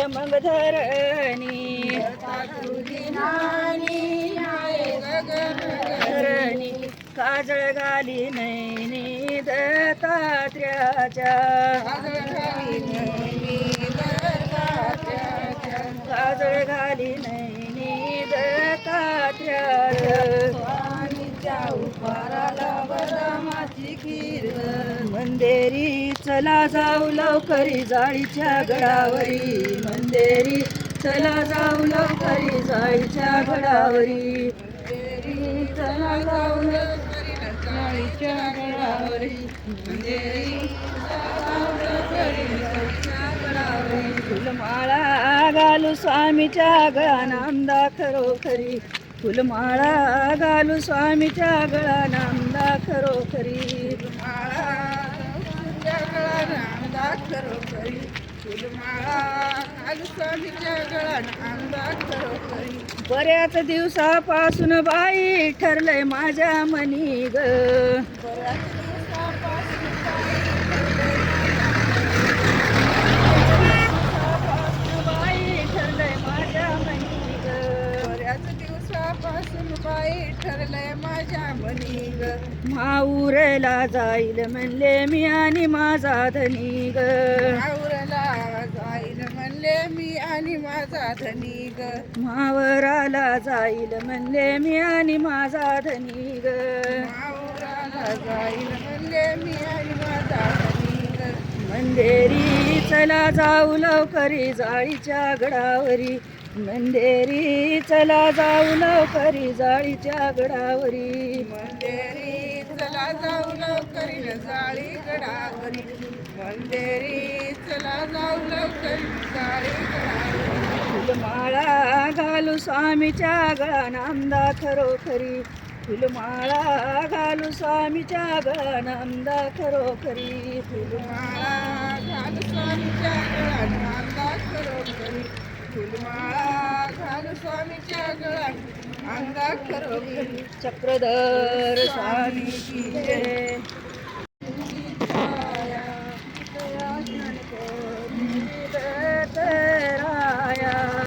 मग धरणी धरणी काजळ घाली नैनी दत्तात्र्याच्या काजळ घाली नैनी दत्तात्र्याच्या उपाराला बदामाची खीर मंदेरी चला जाऊ लवकरी जाळीच्या गडावरी मंदेरी चला जाऊ लवकरी जाळीच्या गडावरी चला जाऊ लवकरी जाळीच्या गडावरी मंदेरी फुलमाळा घालू स्वामीच्या गळा नामदा खरोखरी फुलमाळा घालू स्वामीच्या गळा नामदा खरोखरी बऱ्याच दिवसापासून बाई ठरलंय माझ्या मनी ग ठरलंय माझ्या मनी ग माऊरला जाईल म्हणले मी आणि माझा धनी ग माऊरला जाईल म्हणले मी आणि माझा धनी ग मावराला जाईल म्हणले मी आणि माझा धनी ग मावराला जाईल म्हणले मी आणि माझा धनी ग मंदेरी चला जाऊ लवकरी जाळीच्या गडावरी मंदेरी चला जाऊ लवकरी जाळीच्या गडावरी मंदेरी चला जाऊ लवकरी जाळी गडावरी मंदेरी चला जाऊ लवकरी जाळी गडावरी फुलमाळा घालू स्वामीच्या गळा नामदा खरोखरी फुलमाळा घालू स्वामीच्या गळा नामदा खरोखरी फुलमाळा घालू स्वामीच्या गळा नामदा खरोखरी फुलमाळा घालू स्वामीच्या गळा अंगा खरोखरी चक्रधर स्वामी की जय